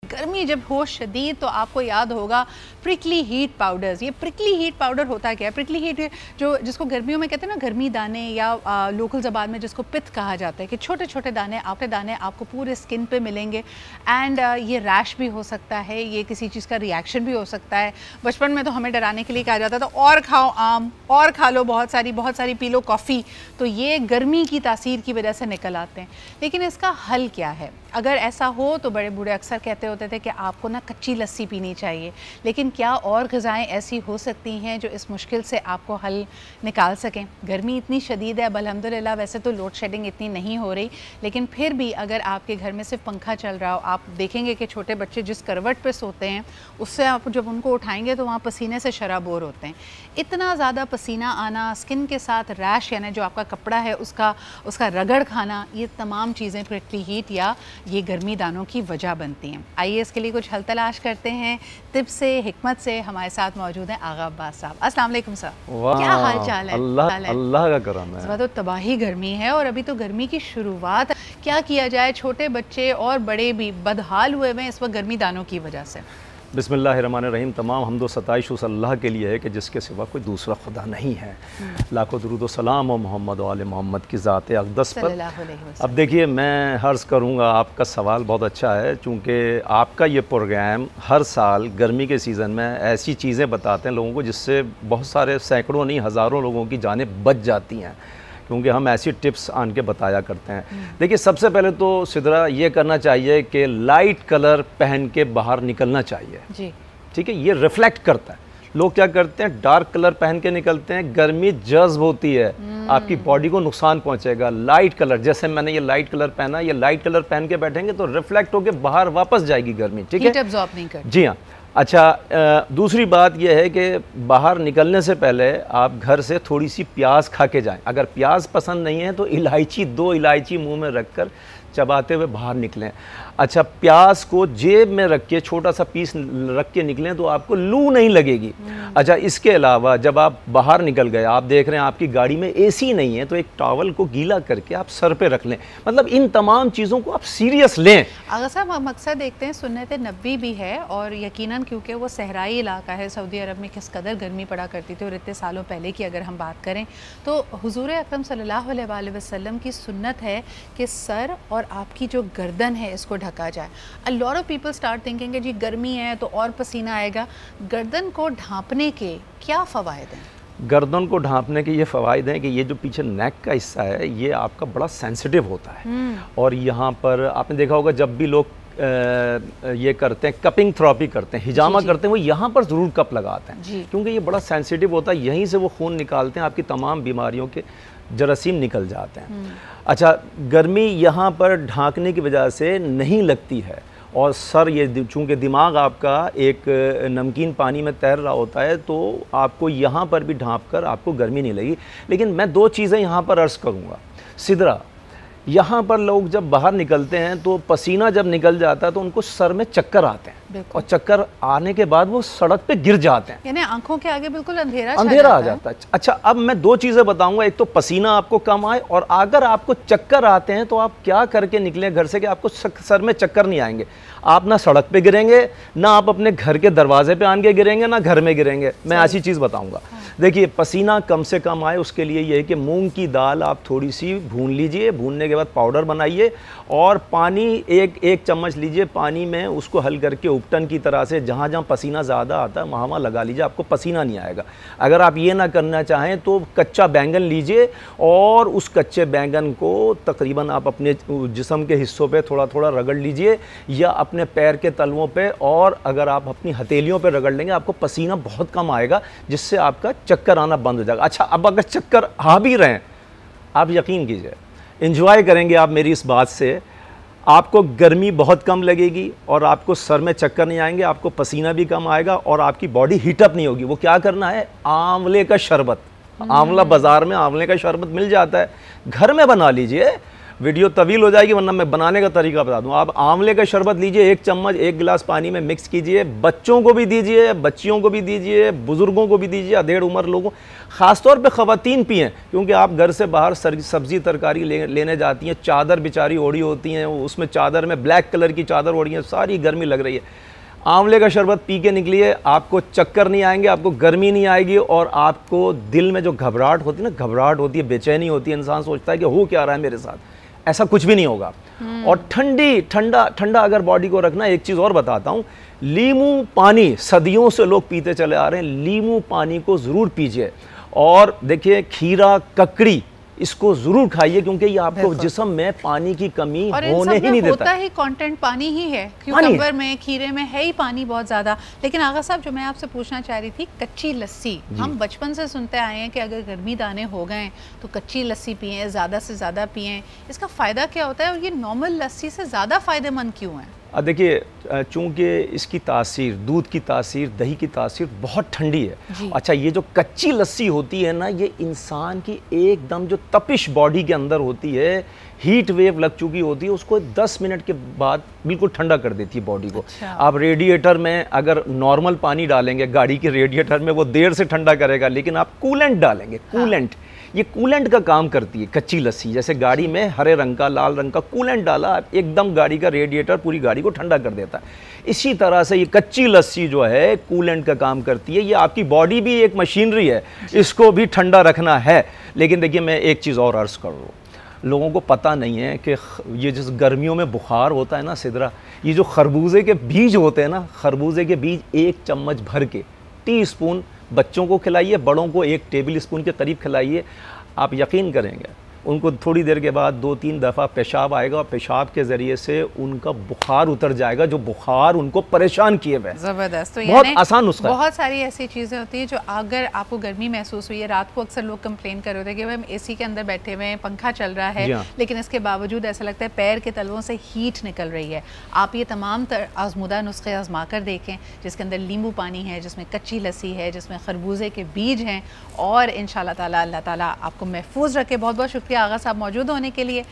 गर्मी जब हो शदीद तो आपको याद होगा प्रिकली हीट पाउडर्स। ये प्रिकली हीट पाउडर होता क्या है? प्रिकली हीट जिसको गर्मियों में कहते हैं ना गर्मी दाने, या लोकल ज़बान में जिसको पित्त कहा जाता है, कि छोटे छोटे दाने आपको पूरे स्किन पे मिलेंगे। एंड ये रैश भी हो सकता है, ये किसी चीज़ का रिएक्शन भी हो सकता है। बचपन में तो हमें डराने के लिए कहा जाता था और खाओ आम, और खा लो बहुत सारी पी लो कॉफ़ी। तो ये गर्मी की तासीर की वजह से निकल आते हैं। लेकिन इसका हल क्या है? अगर ऐसा हो तो बड़े बूढ़े अक्सर कहते होते थे कि आपको ना कच्ची लस्सी पीनी चाहिए। लेकिन क्या और ग़िज़ाएँ ऐसी हो सकती हैं जो इस मुश्किल से आपको हल निकाल सकें? गर्मी इतनी शदीद है, अब अल्हम्दुलिल्लाह वैसे तो लोड शेडिंग इतनी नहीं हो रही, लेकिन फिर भी अगर आपके घर में सिर्फ पंखा चल रहा हो, आप देखेंगे कि छोटे बच्चे जिस करवट पे सोते हैं उससे आप जब उनको उठाएंगे तो वहाँ पसीने से शराबोर होते हैं। इतना ज़्यादा पसीना आना, स्किन के साथ रैश यानी जो आपका कपड़ा है उसका रगड़ खाना, ये तमाम चीज़ें प्रिकली हीट या ये गर्मी दानों की वजह बनती हैं। आइए इसके लिए कुछ हल तलाश करते हैं। तिब से, हिकमत से हमारे साथ मौजूद हैं आगा अब्बास साहब। अस्सलाम वालेकुम सर, क्या हाल चाल है? अल्लाह का करम है। इस बार तो तबाही गर्मी है और अभी तो गर्मी की शुरुआत। क्या किया जाए? छोटे बच्चे और बड़े भी बदहाल हुए हैं इस वक्त गर्मी दानों की वजह से। बिस्मिल्लाहिर्रहमानिर्रहीम। तमाम हम्दो सताइश उस अल्लाह के लिए है कि जिसके सिवा कोई दूसरा खुदा नहीं है। लाखों दुरूद व सलाम और मोहम्मद व आले मोहम्मद की ज़ात अक़दस पर। अब देखिए, मैं हर्ज़ करूँगा, आपका सवाल बहुत अच्छा है, चूँकि आपका ये प्रोग्राम हर साल गर्मी के सीज़न में ऐसी चीज़ें बताते हैं लोगों को जिससे बहुत सारे सैकड़ों नहीं हज़ारों लोगों की जानें बच जाती हैं, क्योंकि हम ऐसी टिप्स आन के बताया करते हैं। देखिए, सबसे पहले तो सिदरा ये करना चाहिए कि लाइट कलर पहन के बाहर निकलना चाहिए जी। ठीक है, ये रिफ्लेक्ट करता है। लोग क्या करते हैं, डार्क कलर पहन के निकलते हैं, गर्मी जज्ब होती है, आपकी बॉडी को नुकसान पहुंचेगा। लाइट कलर, जैसे मैंने ये लाइट कलर पहना, ये लाइट कलर पहन के बैठेंगे तो रिफ्लेक्ट होके बाहर वापस जाएगी गर्मी। ठीक है, हीट अब्सॉर्ब नहीं करती। जी हाँ। अच्छा, दूसरी बात यह है कि बाहर निकलने से पहले आप घर से थोड़ी सी प्याज खा के जाएं। अगर प्याज पसंद नहीं है तो इलायची, 2 इलायची मुंह में रखकर चबाते हुए बाहर निकलें। अच्छा, प्याज को जेब में रख के छोटा सा पीस रख के निकलें तो आपको लू नहीं लगेगी। अच्छा, इसके अलावा जब आप बाहर निकल गए, आप देख रहे हैं आपकी गाड़ी में एसी नहीं है, तो एक टॉवल को गीला करके आप सर पे रख लें। मतलब इन तमाम चीज़ों को आप सीरियस लें। अगर साहब हम अक्सर देखते हैं सुन्नत नबी भी है, और यकीनन क्योंकि वो सहराई इलाका है, सऊदी अरब में किस कदर गर्मी पड़ा करती थी, और इतने सालों पहले की अगर हम बात करें तो हुजूर अकरम सल्लल्लाहु अलैहि वसल्लम की सुन्नत है कि सर और आपकी जो गर्दन है इसको ढका जाए। A lot of people start thinking कि जी गर्मी है तो और पसीना आएगा। गर्दन को ढांपने के क्या फ़वाइद हैं? गर्दन को ढांपने के ये फ़वाइद हैं कि ये जो पीछे नेक का हिस्सा है ये आपका बड़ा सेंसिटिव होता है, और यहाँ पर आपने देखा होगा जब भी लोग ये करते हैं, कपिंग थेरेपी करते हैं, हिजामा करते हैं, वो यहाँ पर ज़रूर कप लगाते हैं, क्योंकि ये बड़ा सेंसिटिव होता है। यहीं से वो खून निकालते हैं, आपकी तमाम बीमारियों के जरासीम निकल जाते हैं। अच्छा, गर्मी यहाँ पर ढांकने की वजह से नहीं लगती है, और सर ये चूँकि दिमाग आपका एक नमकीन पानी में तैर रहा होता है, तो आपको यहाँ पर भी ढांप कर आपको गर्मी नहीं लगी। लेकिन मैं 2 चीज़ें यहाँ पर अर्ज़ करूँगा। सिदरा, यहाँ पर लोग जब बाहर निकलते हैं तो पसीना जब निकल जाता है तो उनको सर में चक्कर आते हैं, और चक्कर आने के बाद वो सड़क पे गिर जाते हैं, यानी आंखों के आगे बिल्कुल अंधेरा आ जाता है। अच्छा, अब मैं 2 चीज़ें बताऊंगा। एक तो पसीना आपको कम आए, और अगर आपको चक्कर आते हैं तो आप क्या करके निकलें घर से कि आपको सर में चक्कर नहीं आएंगे। आप ना सड़क पे गिरेंगे, ना आप अपने घर के दरवाजे पे आन के गिरेंगे, ना घर में गिरेंगे। मैं ऐसी चीज़ बताऊंगा। देखिए, पसीना कम से कम आए उसके लिए ये है कि मूंग की दाल आप थोड़ी सी भून लीजिए, भूनने के बाद पाउडर बनाइए, और पानी एक चम्मच लीजिए, पानी में उसको हल करके उपटन की तरह से जहाँ जहाँ पसीना ज़्यादा आता है वहाँ लगा लीजिए, आपको पसीना नहीं आएगा। अगर आप ये ना करना चाहें तो कच्चा बैंगन लीजिए, और उस कच्चे बैंगन को तकरीबन आप अपने जिस्म के हिस्सों पे थोड़ा थोड़ा रगड़ लीजिए, या अपने पैर के तलवों पे, और अगर आप अपनी हथेलियों पे रगड़ लेंगे आपको पसीना बहुत कम आएगा, जिससे आपका चक्कर आना बंद हो जाएगा। अच्छा, अब अगर चक्कर आ भी रहे हैं, आप यकीन कीजिए, एंजॉय करेंगे आप मेरी इस बात से, आपको गर्मी बहुत कम लगेगी, और आपको सर में चक्कर नहीं आएंगे, आपको पसीना भी कम आएगा, और आपकी बॉडी हीटअप नहीं होगी। वो क्या करना है, आंवले का शरबत, आंवला बाज़ार में आंवले का शरबत मिल जाता है, घर में बना लीजिए, वीडियो तवील हो जाएगी, वरना मैं बनाने का तरीका बता दूं। आप आंवले का शरबत लीजिए, 1 चम्मच 1 गिलास पानी में मिक्स कीजिए, बच्चों को भी दीजिए, बच्चियों को भी दीजिए, बुजुर्गों को भी दीजिए, अधेड़ उम्र लोगों, ख़ासतौर पे ख़वातीन पिएँ, क्योंकि आप घर से बाहर सब्ज़ी तरकारी लेने जाती हैं, चादर बेचारी ओढ़ी होती हैं, उसमें चादर में ब्लैक कलर की चादर ओढ़ी है, सारी गर्मी लग रही है। आंवले का शरबत पी के निकलिए, आपको चक्कर नहीं आएंगे, आपको गर्मी नहीं आएगी, और आपको दिल में जो घबराहट होती है ना, घबराहट होती है, बेचैनी होती है, इंसान सोचता है कि हो क्या रहा है मेरे साथ, ऐसा कुछ भी नहीं होगा। और ठंडा अगर बॉडी को रखना, एक चीज़ और बताता हूँ, लीमू पानी सदियों से लोग पीते चले आ रहे हैं, लीमू पानी को ज़रूर पीजिए। और देखिए खीरा, ककड़ी, इसको ज़रूर खाइए, क्योंकि ये आपको जिस्म में पानी की कमी होने ही नहीं देता। होता ही कंटेंट पानी ही है, क्यूकम्बर में, खीरे में है ही पानी बहुत ज़्यादा। लेकिन आगा साहब, जो मैं आपसे पूछना चाह रही थी, कच्ची लस्सी, हम बचपन से सुनते आए हैं कि अगर गर्मी दाने हो गए तो कच्ची लस्सी पिएं, ज़्यादा से ज़्यादा पिएं। इसका फ़ायदा क्या होता है और ये नॉर्मल लस्सी से ज़्यादा फ़ायदेमंद क्यों है? देखिए, चूँकि इसकी तासीर, दूध की तासीर, दही की तासीर बहुत ठंडी है। अच्छा, ये जो कच्ची लस्सी होती है ना, ये इंसान की एकदम जो तपिश बॉडी के अंदर होती है, हीट वेव लग चुकी होती है, उसको 10 मिनट के बाद बिल्कुल ठंडा कर देती है बॉडी को। अच्छा। आप रेडिएटर में अगर नॉर्मल पानी डालेंगे, गाड़ी के रेडिएटर में, वो देर से ठंडा करेगा, लेकिन आप कूलेंट डालेंगे, कूलेंट, ये कूलेंट का काम करती है कच्ची लस्सी। जैसे गाड़ी में हरे रंग का, लाल रंग का कूलेंट डाला, एकदम गाड़ी का रेडिएटर पूरी गाड़ी को ठंडा कर देता है। इसी तरह से ये कच्ची लस्सी जो है कूलेंट का काम करती है। ये आपकी बॉडी भी एक मशीनरी है, इसको भी ठंडा रखना है। लेकिन देखिए, मैं एक चीज़ और अर्ज़ कर रहा हूँ, लोगों को पता नहीं है कि ये जिस गर्मियों में बुखार होता है ना सिदरा, ये जो खरबूजे के बीज होते हैं ना, खरबूजे के बीज 1 चम्मच भर के, टीस्पून बच्चों को खिलाइए, बड़ों को 1 टेबल स्पून के करीब खिलाइए। आप यकीन करेंगे, उनको थोड़ी देर के बाद 2-3 दफ़ा पेशाब आएगा, और पेशाब के ज़रिए से उनका बुखार उतर जाएगा, जो बुखार उनको परेशान किए हुए। ज़बरदस्त। तो बहुत आसान नुस्खा है। बहुत सारी ऐसी चीज़ें होती हैं जो अगर आपको गर्मी महसूस हुई है, रात को अक्सर लोग कंप्लेन कर रहे होते हैं कि हम एसी के अंदर बैठे हुए हैं, पंखा चल रहा है, लेकिन इसके बावजूद ऐसा लगता है पैर के तलवों से हीट निकल रही है। आप ये तमाम आजमूदा नुस्खे आजमा कर देखें, जिसके अंदर नींबू पानी है, जिसमें कच्ची लस्सी है, जिसमें खरबूजे के बीज हैं, और इंशाल्लाह ताला अल्लाह ताला आपको महफूज रखे। बहुत बहुत शुक्रिया आगा साहब मौजूद होने के लिए।